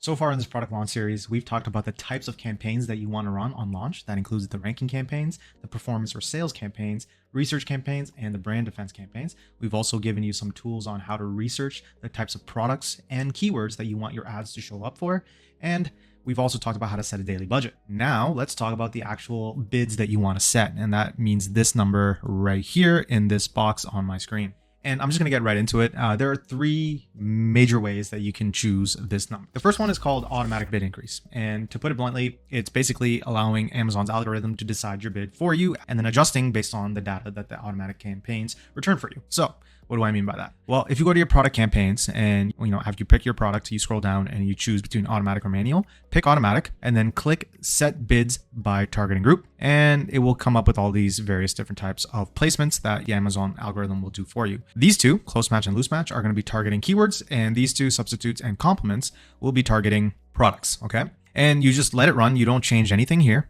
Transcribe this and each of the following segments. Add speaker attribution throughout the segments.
Speaker 1: So far in this product launch series, we've talked about the types of campaigns that you want to run on launch. That includes the ranking campaigns, the performance or sales campaigns, research campaigns, and the brand defense campaigns. We've also given you some tools on how to research the types of products and keywords that you want your ads to show up for. And we've also talked about how to set a daily budget. Now let's talk about the actual bids that you want to set. And that means this number right here in this box on my screen. And I'm just going to get right into it. There are three major ways that you can choose this number. The first one is called automatic bid increase. And to put it bluntly, it's basically allowing Amazon's algorithm to decide your bid for you and then adjusting based on the data that the automatic campaigns return for you. So what do I mean by that? Well, if you go to your product campaigns and after you pick your product, you scroll down and you choose between automatic or manual, pick automatic and then click set bids by targeting group. And it will come up with all these various different types of placements that the Amazon algorithm will do for you. These two, close match and loose match, are going to be targeting keywords, and these two, substitutes and complements, will be targeting products. Okay. And you just let it run. You don't change anything here.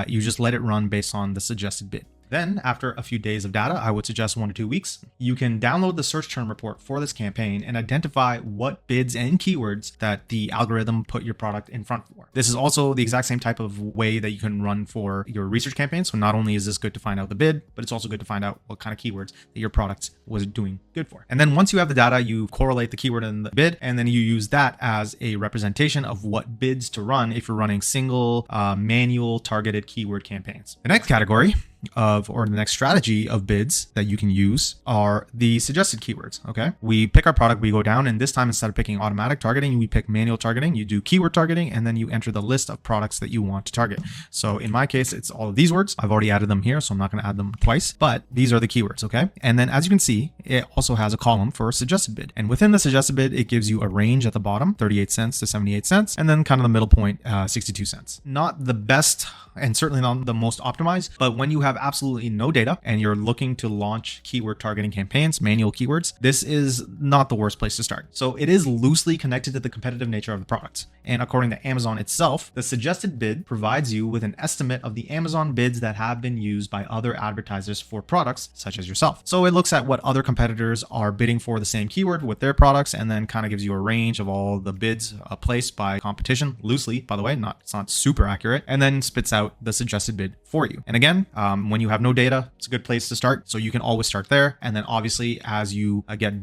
Speaker 1: You just let it run based on the suggested bid. Then after a few days of data, I would suggest 1 to 2 weeks, you can download the search term report for this campaign and identify what bids and keywords that the algorithm put your product in front for. This is also the exact same type of way that you can run for your research campaign. So not only is this good to find out the bid, but it's also good to find out what kind of keywords that your product was doing good for. And then once you have the data, you correlate the keyword and the bid, and then you use that as a representation of what bids to run if you're running single manual targeted keyword campaigns. The next category or the next strategy of bids that you can use are the suggested keywords. Okay. We pick our product, we go down, and this time instead of picking automatic targeting, we pick manual targeting. You do keyword targeting, and then you enter the list of products that you want to target. So in my case, it's all of these words. I've already added them here, so I'm not going to add them twice, but these are the keywords. Okay. And then as you can see, it also has a column for suggested bid. And within the suggested bid, it gives you a range at the bottom, 38 cents to 78 cents, and then kind of the middle point, 62 cents. Not the best and certainly not the most optimized, but when you have absolutely no data and you're looking to launch keyword targeting campaigns, manual keywords, this is not the worst place to start. So it is loosely connected to the competitive nature of the product. And according to Amazon itself, the suggested bid provides you with an estimate of the Amazon bids that have been used by other advertisers for products such as yourself. So it looks at what other competitors are bidding for the same keyword with their products, and then kind of gives you a range of all the bids placed by competition, loosely, by the way, it's not super accurate, and then spits out the suggested bid for you. And again, when you have no data, it's a good place to start. So you can always start there. And then obviously, as you get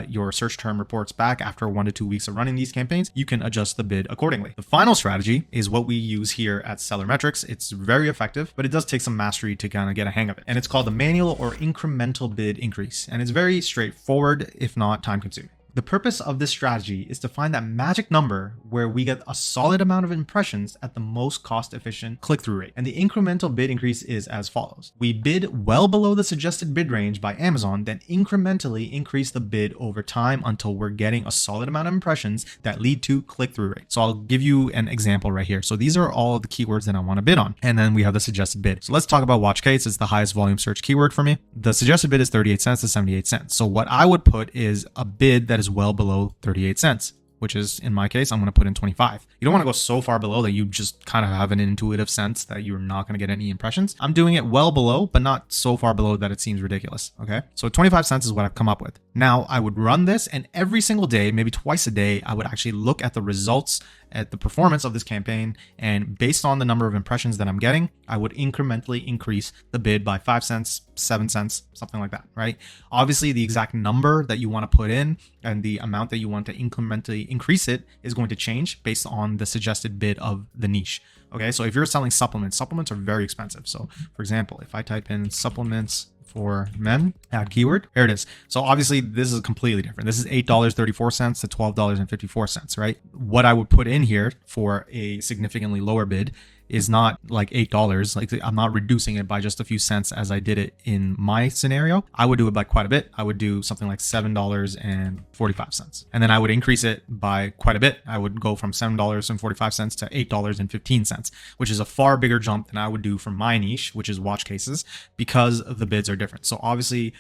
Speaker 1: your search term reports back after 1 to 2 weeks of running these campaigns, you can adjust the bid accordingly. The final strategy is what we use here at SellerMetrics. It's very effective, but it does take some mastery to kind of get a hang of it. And it's called the manual or incremental bid increase. And it's very straightforward, if not time consuming. The purpose of this strategy is to find that magic number where we get a solid amount of impressions at the most cost-efficient click-through rate. And the incremental bid increase is as follows. We bid well below the suggested bid range by Amazon, then incrementally increase the bid over time until we're getting a solid amount of impressions that lead to click-through rate. So I'll give you an example right here. So these are all the keywords that I want to bid on. And then we have the suggested bid. So let's talk about watch case. It's the highest volume search keyword for me. The suggested bid is 38 cents to 78 cents. So what I would put is a bid that is well below 38 cents, which is, in my case, I'm going to put in 25. You don't want to go so far below that you just kind of have an intuitive sense that you're not going to get any impressions. I'm doing it well below, but not so far below that it seems ridiculous. Okay. So 25 cents is what I've come up with. Now I would run this, and every single day, maybe twice a day, I would actually look at the results, at the performance of this campaign. And based on the number of impressions that I'm getting, I would incrementally increase the bid by 5 cents, 7 cents, something like that, right? Obviously, the exact number that you want to put in and the amount that you want to incrementally increase it is going to change based on the suggested bid of the niche. Okay, so if you're selling supplements are very expensive. So for example, if I type in supplements for men, add keyword, there it is. So obviously this is completely different. This is $8.34 to $12.54, right? What I would put in here for a significantly lower bid is not like $8. Like I'm not reducing it by just a few cents as I did it in my scenario. I would do it by quite a bit. I would do something like $7.45. And then I would increase it by quite a bit. I would go from $7.45 to $8.15, which is a far bigger jump than I would do for my niche, which is watch cases, because the bids are different. So obviously,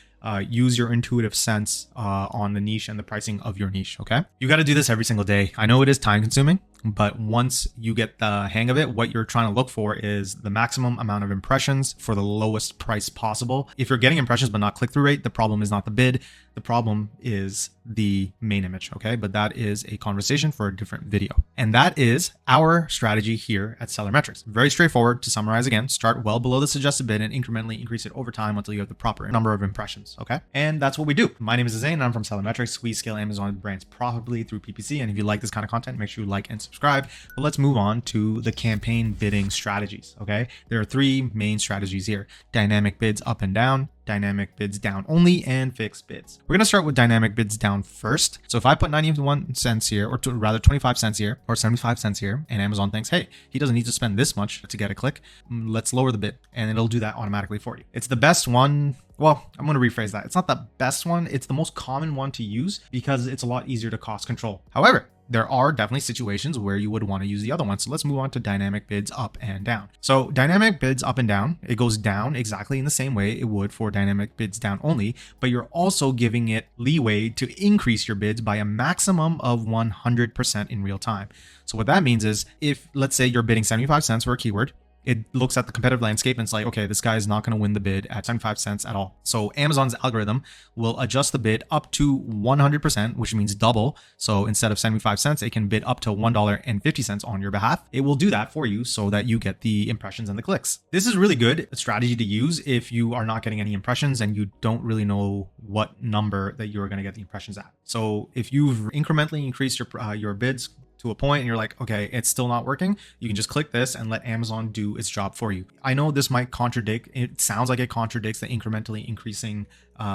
Speaker 1: use your intuitive sense on the niche and the pricing of your niche. Okay. You got to do this every single day. I know it is time consuming, but once you get the hang of it, what you're trying to look for is the maximum amount of impressions for the lowest price possible. If you're getting impressions but not click-through rate, the problem is not the bid. The problem is the main image, okay? But that is a conversation for a different video. And that is our strategy here at SellerMetrics. Very straightforward. To summarize again, start well below the suggested bid and incrementally increase it over time until you have the proper number of impressions, okay? And that's what we do. My name is Zane, and I'm from SellerMetrics. We scale Amazon brands profitably through PPC. And if you like this kind of content, make sure you like and subscribe. But let's move on to the campaign bidding strategies, okay? There are three main strategies here: dynamic bids up and down, dynamic bids down only, and fixed bids. We're going to start with dynamic bids down first. So if I put 91 cents here, or rather 25 cents here, or 75 cents here, and Amazon thinks, hey, he doesn't need to spend this much to get a click, let's lower the bid, and it'll do that automatically for you. It's the best one. Well, I'm going to rephrase that. It's not the best one. It's the most common one to use because it's a lot easier to cost control. However, there are definitely situations where you would want to use the other one. So let's move on to dynamic bids up and down. So dynamic bids up and down, it goes down exactly in the same way it would for dynamic bids down only, but you're also giving it leeway to increase your bids by a maximum of 100% in real time. So what that means is, if let's say you're bidding 75 cents for a keyword, it looks at the competitive landscape and it's like, okay, this guy is not going to win the bid at 75 cents at all. So Amazon's algorithm will adjust the bid up to 100%, which means double. So instead of 75 cents, it can bid up to $1.50 on your behalf. It will do that for you so that you get the impressions and the clicks. This is really good strategy to use if you are not getting any impressions and you don't really know what number that you're going to get the impressions at. So if you've incrementally increased your bids to a point and you're like, okay, it's still not working, you can just click this and let Amazon do its job for you. I know this might contradict, it sounds like it contradicts the incrementally increasing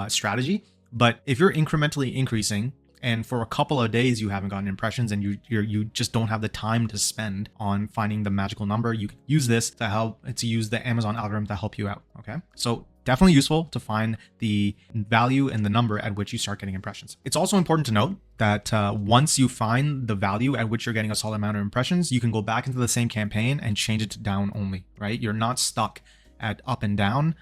Speaker 1: strategy, but if you're incrementally increasing and for a couple of days you haven't gotten impressions and you just don't have the time to spend on finding the magical number, you can use this to use the Amazon algorithm to help you out. Okay, so definitely useful to find the value and the number at which you start getting impressions. It's also important to note that once you find the value at which you're getting a solid amount of impressions, you can go back into the same campaign and change it to down only, right? You're not stuck at up and down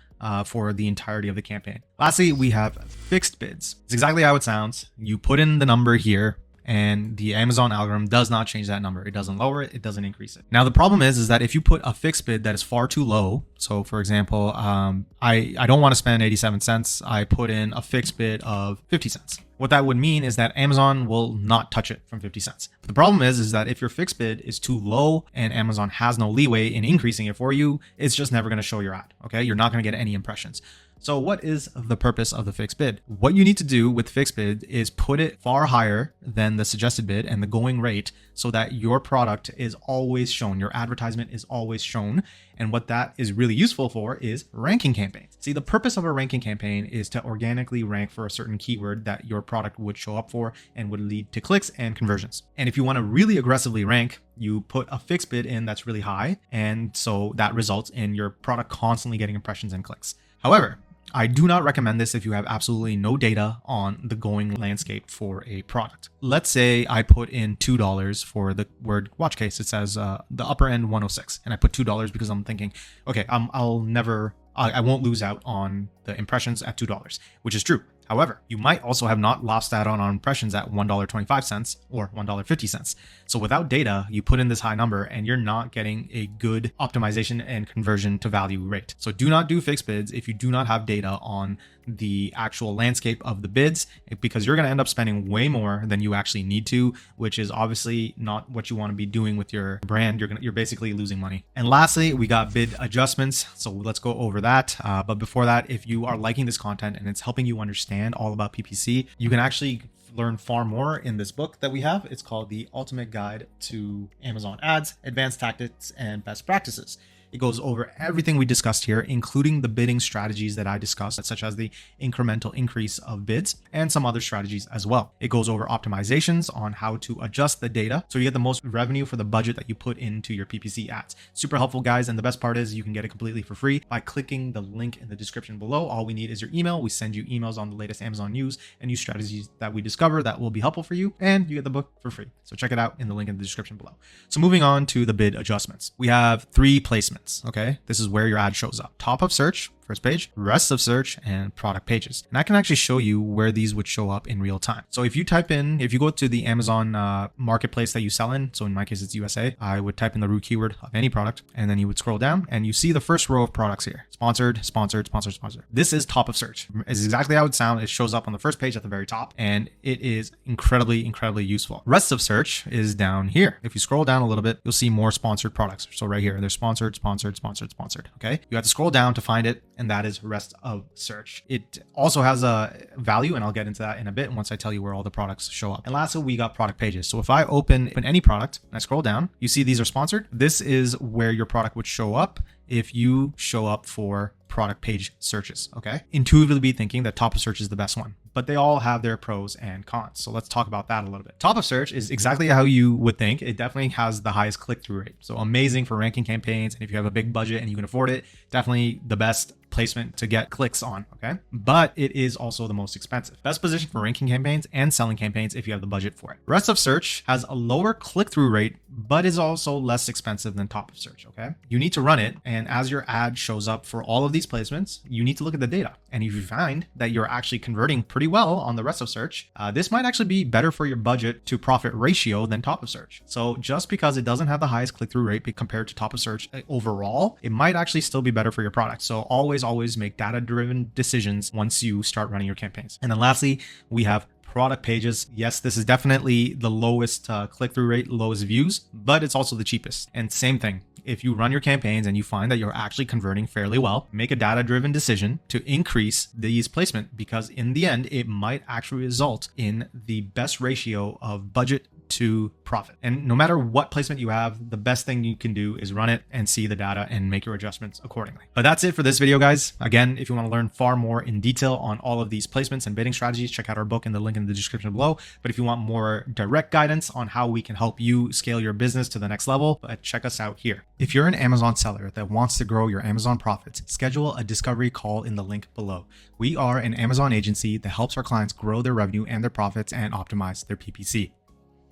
Speaker 1: for the entirety of the campaign. Lastly, we have fixed bids. It's exactly how it sounds. You put in the number here, and the Amazon algorithm does not change that number. It doesn't lower it, it doesn't increase it. Now, the problem is that if you put a fixed bid that is far too low, so for example, I don't want to spend 87 cents, I put in a fixed bid of 50 cents. What that would mean is that Amazon will not touch it from 50 cents. But the problem is that if your fixed bid is too low and Amazon has no leeway in increasing it for you, it's just never going to show your ad, okay? You're not going to get any impressions. So what is the purpose of the fixed bid? What you need to do with fixed bid is put it far higher than the suggested bid and the going rate so that your product is always shown, your advertisement is always shown. And what that is really useful for is ranking campaigns. See, the purpose of a ranking campaign is to organically rank for a certain keyword that your product would show up for and would lead to clicks and conversions. And if you want to really aggressively rank, you put a fixed bid in that's really high. And so that results in your product constantly getting impressions and clicks. However, I do not recommend this if you have absolutely no data on the going landscape for a product. Let's say I put in $2 for the word watch case. It says the upper end 106, and I put $2 because I'm thinking, okay, I won't lose out on the impressions at $2, which is true. However, you might also have not lost out on impressions at $1.25 or $1.50. So without data, you put in this high number and you're not getting a good optimization and conversion to value rate. So do not do fixed bids if you do not have data on the actual landscape of the bids, because you're going to end up spending way more than you actually need to, which is obviously not what you want to be doing with your brand. You're basically losing money. And lastly, we got bid adjustments. So let's go over that. But before that, if you are liking this content and it's helping you understand all about PPC, you can actually learn far more in this book that we have. It's called The Ultimate Guide to Amazon Ads, Advanced Tactics and Best Practices. It goes over everything we discussed here, including the bidding strategies that I discussed, such as the incremental increase of bids and some other strategies as well. It goes over optimizations on how to adjust the data so you get the most revenue for the budget that you put into your PPC ads. Super helpful, guys. And the best part is you can get it completely for free by clicking the link in the description below. All we need is your email. We send you emails on the latest Amazon news and new strategies that we discover that will be helpful for you, and you get the book for free. So check it out in the link in the description below. So moving on to the bid adjustments, we have 3 placements. Okay, this is where your ad shows up. Top of search first page, rest of search, and product pages. And I can actually show you where these would show up in real time. So if you go to the Amazon marketplace that you sell in, so in my case, it's USA, I would type in the root keyword of any product, and then you would scroll down and you see the first row of products here. Sponsored, sponsored, sponsored, sponsored. This is top of search. It's exactly how it sounds. It shows up on the first page at the very top, and it is incredibly, incredibly useful. Rest of search is down here. If you scroll down a little bit, you'll see more sponsored products. So right here, they're sponsored, sponsored, sponsored, sponsored. Okay. You have to scroll down to find it, and that is rest of search. It also has a value, and I'll get into that in a bit once I tell you where all the products show up. And lastly, we got product pages. So if I open any product and I scroll down, you see these are sponsored. This is where your product would show up if you show up for product page searches. Okay. Intuitively be thinking that top of search is the best one, but they all have their pros and cons. So let's talk about that a little bit. Top of search is exactly how you would think. It definitely has the highest click-through rate. So amazing for ranking campaigns. And if you have a big budget and you can afford it, definitely the best placement to get clicks on. Okay. But it is also the most expensive. Best position for ranking campaigns and selling campaigns if you have the budget for it. Rest of search has a lower click-through rate, but is also less expensive than top of search. Okay. You need to run it. And as your ad shows up for all of these placements, you need to look at the data. And if you find that you're actually converting pretty well on the rest of search, this might actually be better for your budget to profit ratio than top of search. So just because it doesn't have the highest click-through rate compared to top of search overall, it might actually still be better for your product. So always make data-driven decisions once you start running your campaigns. And then lastly, we have product pages. Yes, this is definitely the lowest click-through rate, lowest views, but it's also the cheapest. And same thing. If you run your campaigns and you find that you're actually converting fairly well, make a data-driven decision to increase these placement, because in the end, it might actually result in the best ratio of budget to profit. And no matter what placement you have, the best thing you can do is run it and see the data and make your adjustments accordingly. But that's it for this video, guys. Again, if you want to learn far more in detail on all of these placements and bidding strategies, check out our book in the link in the description below. But if you want more direct guidance on how we can help you scale your business to the next level, check us out here. If you're an Amazon seller that wants to grow your Amazon profits, schedule a discovery call in the link below. We are an Amazon agency that helps our clients grow their revenue and their profits and optimize their PPC.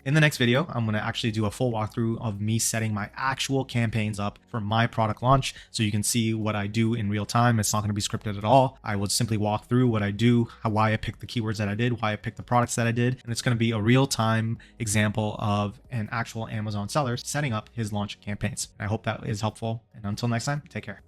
Speaker 1: In the next video, I'm going to actually do a full walkthrough of me setting my actual campaigns up for my product launch, so you can see what I do in real time. It's not going to be scripted at all. I will simply walk through what I do, why I picked the keywords that I did, why I picked the products that I did, and it's going to be a real-time example of an actual Amazon seller setting up his launch campaigns. I hope that is helpful, and until next time, take care.